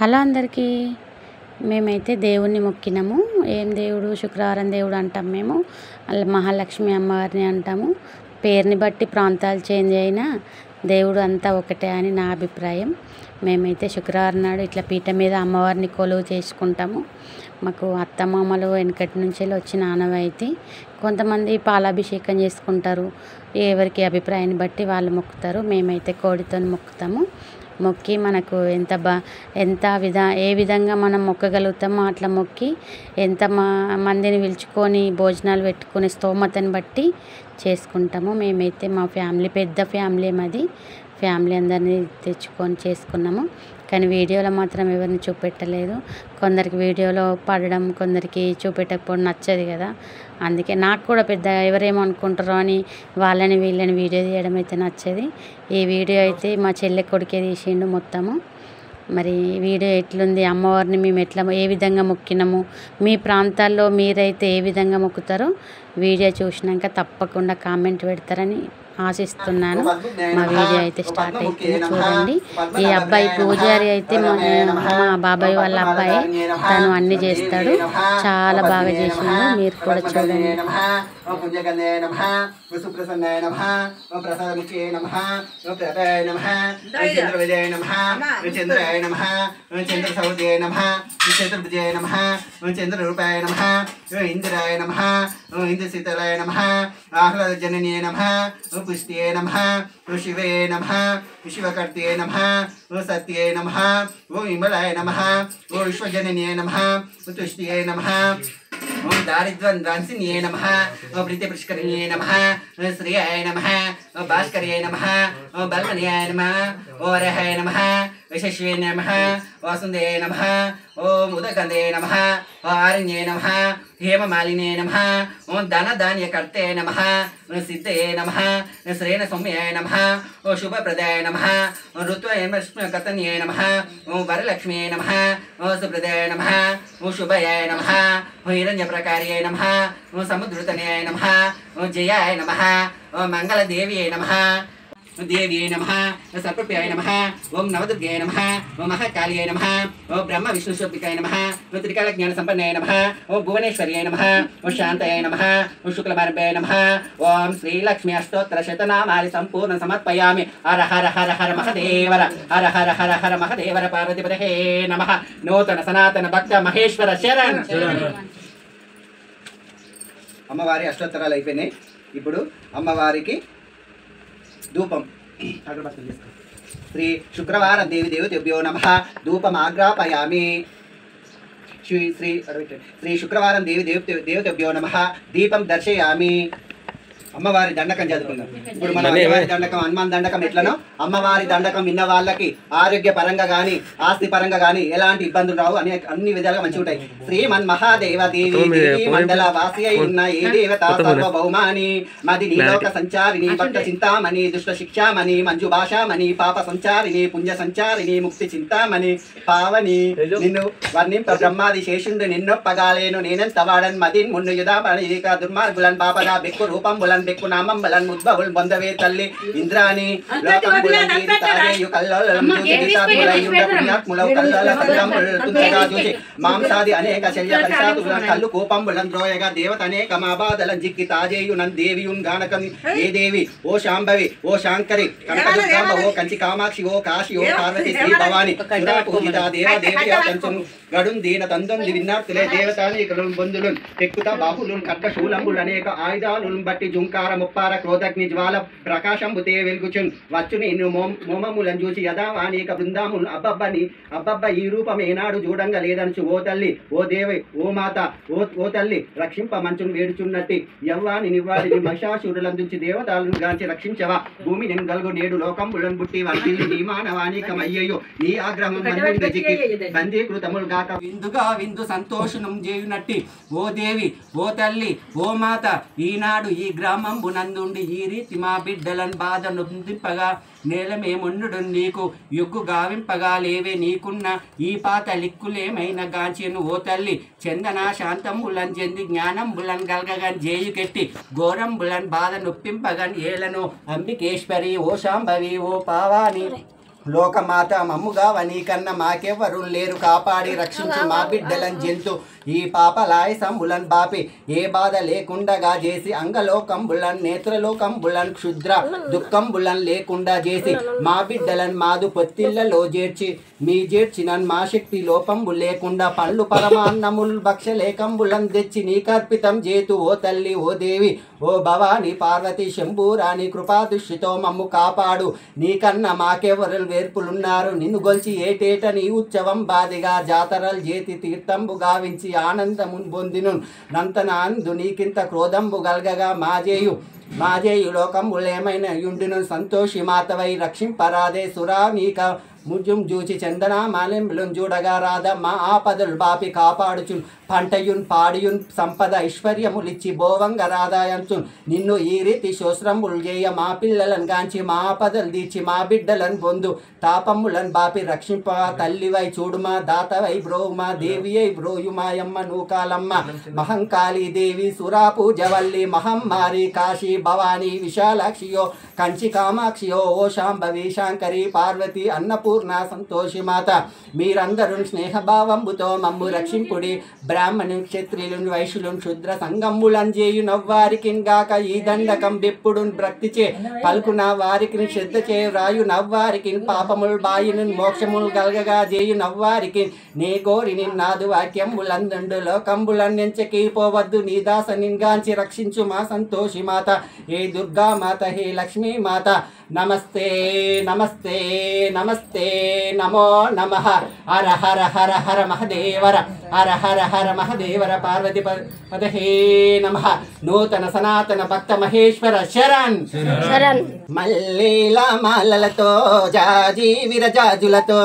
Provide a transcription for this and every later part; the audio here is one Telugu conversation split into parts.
హలో అందరికీ. మేమైతే దేవుణ్ణి మొక్కినాము. ఏం దేవుడు? శుక్రవారం దేవుడు అంటాం మేము. మహాలక్ష్మి అమ్మవారిని అంటాము. పేరుని బట్టి ప్రాంతాలు చేంజ్ అయినా దేవుడు అంతా ఒకటే అని నా అభిప్రాయం. మేమైతే శుక్రవారం నాడు ఇట్లా పీట మీద అమ్మవారిని కొలువు చేసుకుంటాము. మాకు అత్తమామలు వెనకటి నుంచి వచ్చిన ఆనవాయితీ. కొంతమంది పాలాభిషేకం చేసుకుంటారు. ఎవరికి అభిప్రాయాన్ని బట్టి వాళ్ళు మొక్కుతారు. మేమైతే కోడితో మొక్కుతాము. మొక్కి మనకు ఏ విధంగా మనం మొక్కగలుగుతామో అట్లా మొక్కి మందిని పిలుచుకొని భోజనాలు పెట్టుకునే స్తోమతని బట్టి చేసుకుంటాము. మేమైతే మా ఫ్యామిలీ పెద్ద ఫ్యామిలీ మాది. ఫ్యామిలీ అందరినీ తెచ్చుకొని చేసుకున్నాము. కానీ వీడియోలో మాత్రం ఎవరిని చూపెట్టలేదు. కొందరికి వీడియోలో పడడం, కొందరికి చూపెట్టకపోవడం నచ్చదు కదా. అందుకే నాకు కూడా పెద్ద ఎవరేమో అనుకుంటారో అని వాళ్ళని వీళ్ళని వీడియో తీయడం అయితే నచ్చది. ఈ వీడియో అయితే మా చెల్లె కొడుకే తీసిండు మొత్తము. మరి వీడియో ఎట్లుంది, అమ్మవారిని మేము ఏ విధంగా మొక్కినాము, మీ ప్రాంతాల్లో మీరైతే ఏ విధంగా మొక్కుతారో వీడియో చూసినాక తప్పకుండా కామెంట్ పెడతారని ఆశిస్తున్నాను. మా వీడియో అయితే స్టార్ట్ అవుతుంది, చూడండి. ఈ అబ్బాయి పూజారి అయితే మా బాబాయ్ వాళ్ళ అబ్బాయి. తను అన్ని చేస్తాడు, చాలా బాగా చేసిండు. మీరు కూడా చూడండి. ఇంద్రశీతలాయ నమః, ఆహ్లాదజనన్యే నమః, పుష్ట్యే నమః, శివే నమః, శివకర్త్యే నమః, సత్యే నమః, ఓం విమలాయ నమః, ఓం విశ్వజనన్యే నమః, తుష్ట్యే నమః, ఓం దారిద్ర్యధ్వంసిన్యే నమః, ఓం ప్రీతిపుష్కరిణ్యే నమః, శ్రీయాయ నమః, భాస్కర్యే నమః, బల్మన్యాయ నమః, ఓం అర్హాయ నమః, యశస్వే నమః, వాసుదేవాయ నమః, ఓం ఉదకందే నమః, ఆరణ్యే నమః, హేమమాలినే నమః, ఓం ధనధాన్యకర్తే నమః, సిద్ధే నమః, శ్రేణ సౌమ్యాయ నమః, ఓం శుభప్రదాయ నమః, ఓం ఋత్వకతన్యే నమః, ఓం వరలక్ష్మ్యే నమః, ఓం సుప్రదాయ నమః, ఓం శుభయాయ నమః, ఓం హిరణ్యప్రకార్యాయ నమః, ఓం సముద్రతనయాయ నమః, ఓం జయాయ నమః, ఓం మంగళదేవ్యే నమః, దేవ్యే నమః, సర్పప్యాయ నమః, ఓం నవదుర్గాయ నమః, ఓం మహాకాళియాయ నమః, ఓం బ్రహ్మ విష్ణు శోభికాయ నమః, ఓం త్రికాల జ్ఞాన సంపన్నాయ నమః, ఓం భువనేశ్వర్యాయ నమః, ఓం శాంతాయ నమః, ఓం శుక్లమార్గాయ నమః, ఓం శ్రీలక్ష్మి అష్టోత్తర శతనామాని సంపూర్ణ సమర్పయామి. హర హర హర హర మహదేవర, హర హర హర హర మహదేవర, పార్వతీపతయే నమః. నూతన సనాతన భక్త మహేశ్వర శరణ్. అమ్మవారి అష్టోత్తరాలు అయిపోయినాయి. ఇప్పుడు అమ్మవారికి ధూపం శ్రీ శుక్రవారం దేవి దేవతేభ్యో నమః. ధూపం ఆగ్రాపయామి. శ్రీ శుక్రవారం దేవి దేవతేభ్యో నమః. దీపం దర్శయామి. అమ్మవారి దండకం చదువుకుందాం. ఇప్పుడు మన అమ్మవారి దండకం, హనుమాన్ దండకం ఎట్లనో అమ్మవారి దండకం విన్న వాళ్ళకి ఆరోగ్య పరంగా కానీ ఆస్తి పరంగా కానీ ఎలాంటి ఇబ్బందులు రావు అని అన్ని విధాలుగా మంచిగా ఉంటాయి. శ్రీమన్ మహాదేవ దేవి దేవి మండల వాసి అయి ఉన్న ఏ దేవత సర్వభౌమాని మది నీలోక సంచారిణి భక్త చింతామణి దుష్ట శిక్షామణి మంజు భాషామణి పాప సంచారిణి పుణ్య సంచారిణి ముక్తి చింతామణి పావని. నిన్ను వర్ణింప బ్రహ్మాది శేషుండు నిన్నొప్పగాలేను నేనెంత వాడన్ మదిన్ మున్ను యుధాపణ దుర్మార్గులన్ పాపగా బెక్కు రూపం బులన్ బెక్కు నామం బలన్ ముద్బవుల్ బొందవే తల్లి ఇంద్రాని లోకం బులన్ గీరి తారేయు కల్లోలం జూసి గీతాత్ములయుండ పుణ్యాత్ములవు కల్లోల కల్లంబుల్ తుంచగా చూసి మాంసాది అనేక శల్య పరిసాతుల కల్లు కోపం బులన్ ద్రోయగా దేవత అనేక మాబాదలం జిక్కి తాజేయునన్ దేవియున్ గానకం ఏ దేవి ఓ శాంభవి ఓ శాంకరి కనకదుర్గాంబ ఓ కంచి కామాక్షి ఓ కాశి ఓ పార్వతి శ్రీ భవాని సురా పూజిత దేవ దేవి కంచును గడుం దీన తందొంది విన్నార్తులే దేవతాని బొందులు ఎక్కుత బాహులు ఖడ్గశూలంబులు అనేక ఆయుధాలు బట్టి జుంకార ముప్పార క్రోధగ్ని జ్వాల ప్రకాశంబుతే వెలుగుచున్ వచ్చుని మోమములను చూసి యథావాణిక బృందాములు అబ్బబ్బ ఈ రూపం ఏనాడు చూడంగా లేదనుచు ఓ తల్లి ఓ దేవి ఓ మాత ఓ తల్లి రక్షింప మంచును వేడుచున్నట్టి యవ్వాని నివ్వాడిని మహిషాసురులందుంచి దేవతలను గాంచి రక్షించవా భూమి నెంగల్గు నేడు లోకంబులను బుట్టి వర్తిల్లి నీ మానవానికమయ్యయ్యో నీ ఆగ్రహం గజికి బందీకృతములు గాక విందుగా విందు సంతోషనం చేయునట్టి ఓ దేవి ఓ తల్లి ఓ మాత ఈనాడు ఈ గ్రామంబునందుండి ఈ రీతి మా బిడ్డలను బాధ నొందింపగా నేలమేముండు నీకు యొగ్గు గావింపగా లేవే నీకున్న ఈ పాత లిక్కులేమైన గాంచెను ఓ తల్లి చందన శాంతంబులన్ చెంది జ్ఞానంబులన్ గల్గగన్ జేయుకెట్టి ఘోరంబులన్ బాధ నొప్పింపగన్ ఏలను అంబికేశ్వరి ఓ శాంభవి ఓ పావాని లోకమాత మమ్ముగా వనీకన్న మాకెవ్వరు లేరు కాపాడి రక్షించు మా బిడ్డలను జంతు ఈ పాపలాయ సంబులన్ బాపి ఏ బాధ లేకుండగా చేసి అంగలోకంబులన్ నేత్రలోకంబులన్ క్షుద్ర దుఃఖంబులన్ లేకుండా చేసి మా బిడ్డలన్ మాదు పొత్తిళ్లలో చేర్చి మీ చేర్చినన్ మా శక్తి లోపంబు లేకుండా పండ్లు పరమాన్నముల్ భక్షలేకంబులన్ తెచ్చి నీకర్పితం చేతు ఓ తల్లి ఓ దేవి ఓ భవాని పార్వతి శంభూరాని కృపాదృష్టితో మమ్ము కాపాడు నీకన్న మాకెవరు వేర్పులున్నారు నిన్ను గొల్చి ఏటేట నీ ఉత్సవం బాదిగా జాతరలు చేతి తీర్థంబు గావించి ఆనందము పొందిను నంతనాందు నీకింత క్రోధంబు గల్గగా మాజేయు లోకంబులేమైన యుండును సంతోషి మాతవై రక్షింపరాదే సురా నీక ముజుం జూచి చందన మాలెంబులను చూడగా రాధ మా ఆపదలు బాపి కాపాడుచు పంటయున్ పాడియున్ సంపద ఐశ్వర్యములిచ్చి బోవంగ రాధాయంచున్ నిన్ను ఈ రీతి శోశ్రములు చేయ మా పిల్లలను గాంచి మా ఆపదలు తీర్చి మా బిడ్డలను పొందు తాపములను బాపి రక్షింప తల్లివై చూడుమా దాతవై బ్రోమా దేవి అయి బ్రోయుమాయమ్మ నూకాలమ్మ మహంకాళీ దేవి సురాపూజవల్లి మహమ్మారి కాశీ భవానీ విశాలాక్షియో కంచి కామాక్షియో ఓ శాంభవి శాంకరి పార్వతి అన్నపూర్ణ సంతోషి మాత మీరందరూ స్నేహభావంబుతో మమ్ము రక్షింపుడి బ్రాహ్మణు క్షత్రియులు వైశ్యులు క్షుద్ర సంగంబులను చేయు నవ్వారికి గాక ఈ దండకం బెప్పుడు భక్తిచే పలుకున వారికి శ్రద్ధ చే రాయు నవ్వారికి పాపములు బాయును మోక్షములు గలగగా చేయు నవ్వారికి నే కోరి నిన్నాదు వాక్యంబులందు లోకంబులన్నెంచకి పోవద్దు నీ దాస నిన్గాంచి రక్షించు మా సంతోషి మాత హే దుర్గా మాత హే లక్ష్మీ మాత నమస్తే నమస్తే నమస్తే నమో నమః హర హర హర హర మహదేవర హర హర హర మహదేవర పార్వతి పదహే నమః నూతన సనాతన భక్త మహేశ్వర శరణ్ శరణ్ మల్లీల మాలలతో జాజీ విరజాజులతో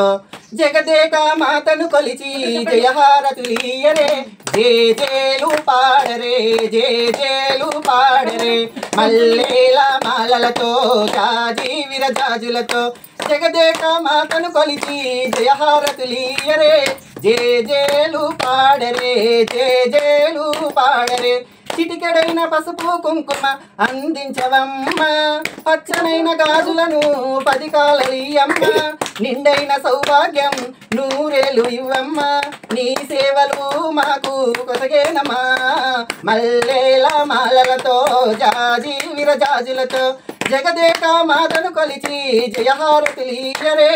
జగదేక మాతను కొలిచి జయహారతులీయరే జేజేలు పాడరే జేజేలు పాడరే మల్లీల మాలలతో జాజీ విరజాజులతో జగదేక మాతను కొలిచి జయహారతులీయరే జేజేలు పాడరే జేజేలు పాడరే చిటికెడైన పసుపు కుంకుమ అందించవమ్మ పచ్చనైన గాజులను 10 కాలలియమ్మ నిండైన సౌభాగ్యం నూరేలు ఇవ్వమ్మ నీ సేవలు మాకు కొసగేనమ్మా మల్లేల మాలలతో జాజీ విరజాజులతో జగదేక మాతను కొలిచి జయహారతులీయరే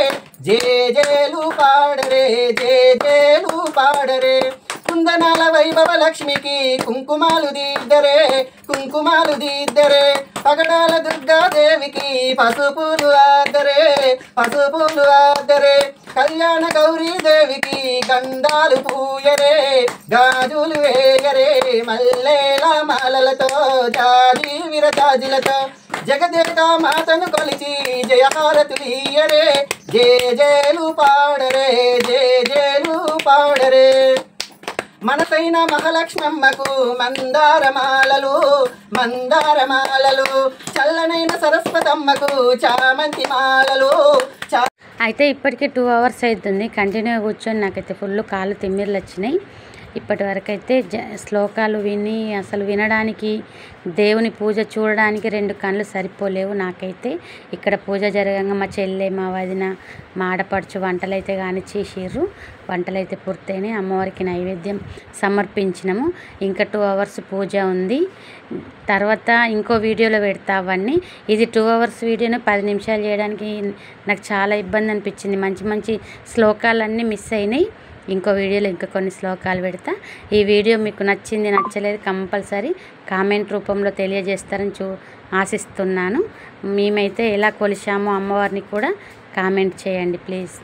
జేజేలు పాడరే జేజేలు పాడరే కుందనాల వైభవ లక్ష్మికి కుంకుమాలు దిద్దరే పగడాల దుర్గాదేవికి పసుపులు ఆద్దరే కళ్యాణ గౌరీ దేవికి గంధాలు పూయరే గాజులు వేయరే మల్లేల మాలలతో జాజీ విరజాజులతో జగదేక మాతను కొలిచి జయహారతులీయరే జేజేలు పాడరే జేజేలు పాడరే మనసైన మహాలక్ష్మమ్మకు మందారమాలలు చల్లనైన సరస్వతమ్మకు చామంతి మాలలు అయితే ఇప్పటికే 2 hours అవుతుంది కంటిన్యూగా కూర్చొని నాకైతే ఫుల్ కాళ్ళు తిమ్మిర్లు వచ్చినాయి ఇప్పటి వరకు అయితే శ్లోకాలు విని అసలు వినడానికి దేవుని పూజ చూడడానికి 2 కళ్ళు సరిపోలేవు నాకైతే ఇక్కడ పూజ జరగంగా మా చెల్లె మా వదిన మా ఆడపడుచు వంటలైతే కానీ చేసిర్రు వంటలైతే పూర్తయినాయి అమ్మవారికి నైవేద్యం సమర్పించినాము ఇంకా 2 hours పూజ ఉంది తర్వాత ఇంకో వీడియోలో పెడతా అవన్నీ ఇది 2 hours వీడియోని 10 నిమిషాలు చేయడానికి నాకు చాలా ఇబ్బంది అనిపించింది మంచి శ్లోకాలన్నీ మిస్ అయినాయి ఇంకో వీడియోలో ఇంకా కొన్ని శ్లోకాలు పెడతా ఈ వీడియో మీకు నచ్చింది నచ్చలేదు కంపల్సరీ కామెంట్ రూపంలో తెలియజేస్తారని ఆశిస్తున్నాను మేమైతే ఎలా కొలిచామో అమ్మవారిని కూడా కామెంట్ చేయండి ప్లీజ్